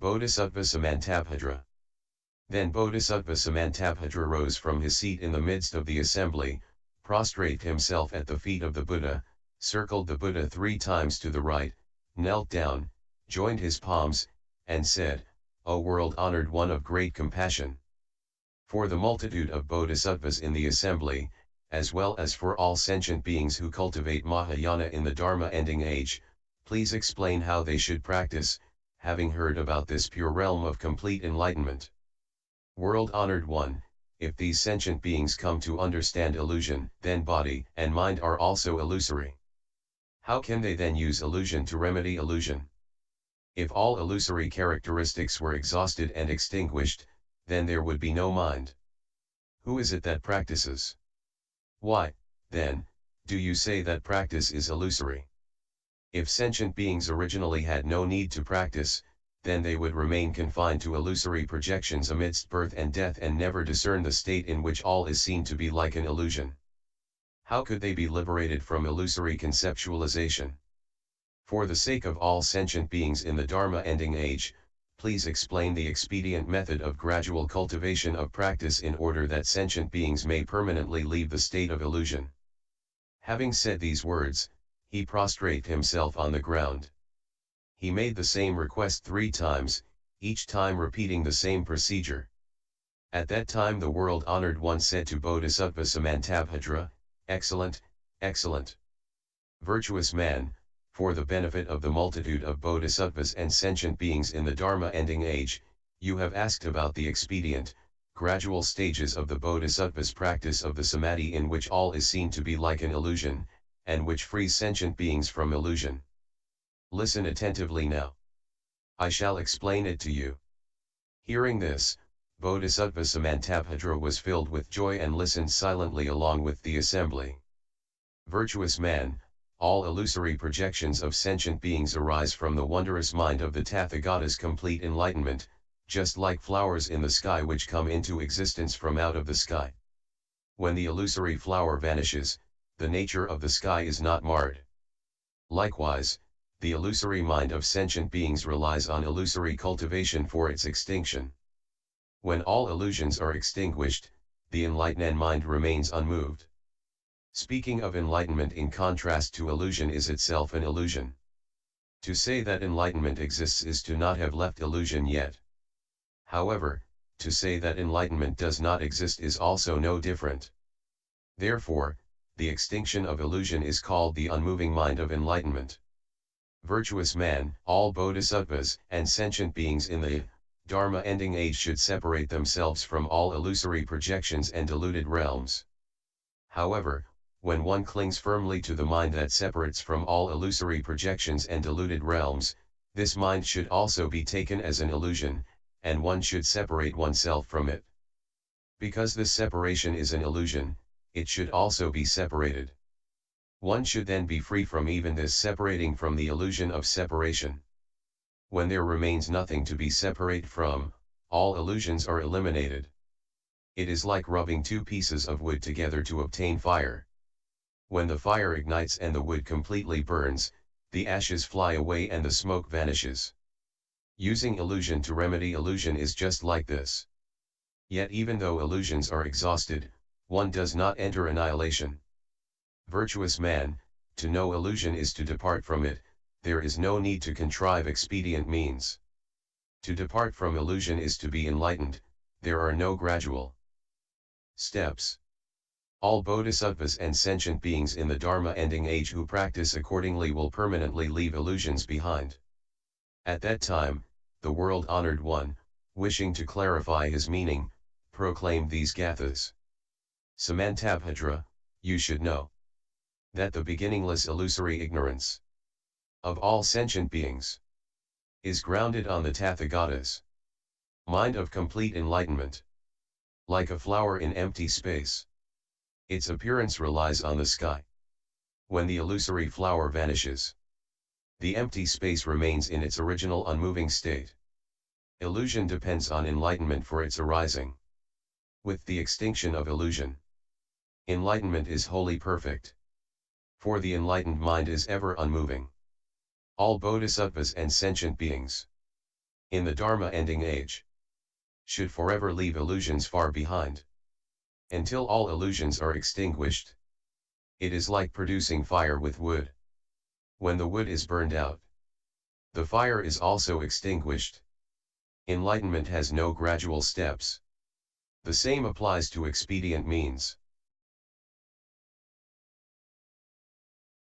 Bodhisattva Samantabhadra. Then Bodhisattva Samantabhadra rose from his seat in the midst of the assembly, prostrated himself at the feet of the Buddha, circled the Buddha 3 times to the right, knelt down, joined his palms, and said, "O world-honored one of great compassion! For the multitude of bodhisattvas in the assembly, as well as for all sentient beings who cultivate Mahayana in the Dharma-ending age, please explain how they should practice, having heard about this pure realm of complete enlightenment. World-honored one, if these sentient beings come to understand illusion, then body and mind are also illusory. How can they then use illusion to remedy illusion? If all illusory characteristics were exhausted and extinguished, then there would be no mind. Who is it that practices? Why, then, do you say that practice is illusory? If sentient beings originally had no need to practice, then they would remain confined to illusory projections amidst birth and death and never discern the state in which all is seen to be like an illusion. How could they be liberated from illusory conceptualization? For the sake of all sentient beings in the Dharma-ending age, please explain the expedient method of gradual cultivation of practice in order that sentient beings may permanently leave the state of illusion." Having said these words, he prostrated himself on the ground. He made the same request 3 times, each time repeating the same procedure. At that time the world-honored one said to Bodhisattva Samantabhadra, "Excellent, excellent. Virtuous man, for the benefit of the multitude of bodhisattvas and sentient beings in the Dharma-ending age, you have asked about the expedient, gradual stages of the bodhisattva's practice of the samadhi in which all is seen to be like an illusion, and which frees sentient beings from illusion. Listen attentively now. I shall explain it to you." Hearing this, Bodhisattva Samantabhadra was filled with joy and listened silently along with the assembly. Virtuous man, all illusory projections of sentient beings arise from the wondrous mind of the Tathagata's complete enlightenment, just like flowers in the sky which come into existence from out of the sky. When the illusory flower vanishes, the nature of the sky is not marred. Likewise, the illusory mind of sentient beings relies on illusory cultivation for its extinction. When all illusions are extinguished, the enlightened mind remains unmoved. Speaking of enlightenment in contrast to illusion is itself an illusion. To say that enlightenment exists is to not have left illusion yet. However, to say that enlightenment does not exist is also no different. Therefore, the extinction of illusion is called the unmoving mind of enlightenment. Virtuous man, all bodhisattvas and sentient beings in the Dharma-ending age should separate themselves from all illusory projections and deluded realms. However, when one clings firmly to the mind that separates from all illusory projections and deluded realms, this mind should also be taken as an illusion, and one should separate oneself from it. Because this separation is an illusion, it should also be separated. One should then be free from even this separating from the illusion of separation. When there remains nothing to be separate from, all illusions are eliminated. It is like rubbing 2 pieces of wood together to obtain fire. When the fire ignites and the wood completely burns, the ashes fly away and the smoke vanishes. Using illusion to remedy illusion is just like this. Yet even though illusions are exhausted, one does not enter annihilation. Virtuous man, to know illusion is to depart from it, there is no need to contrive expedient means. To depart from illusion is to be enlightened, there are no gradual steps. All bodhisattvas and sentient beings in the Dharma-ending age who practice accordingly will permanently leave illusions behind. At that time, the world-honored one, wishing to clarify his meaning, proclaimed these gathas. Samantabhadra, you should know that the beginningless illusory ignorance of all sentient beings is grounded on the Tathagata's mind of complete enlightenment. Like a flower in empty space, its appearance relies on the sky. When the illusory flower vanishes, the empty space remains in its original unmoving state. Illusion depends on enlightenment for its arising. With the extinction of illusion, enlightenment is wholly perfect. For the enlightened mind is ever unmoving. All bodhisattvas and sentient beings in the Dharma ending age, should forever leave illusions far behind. Until all illusions are extinguished. It is like producing fire with wood. When the wood is burned out, the fire is also extinguished. Enlightenment has no gradual steps. The same applies to expedient means.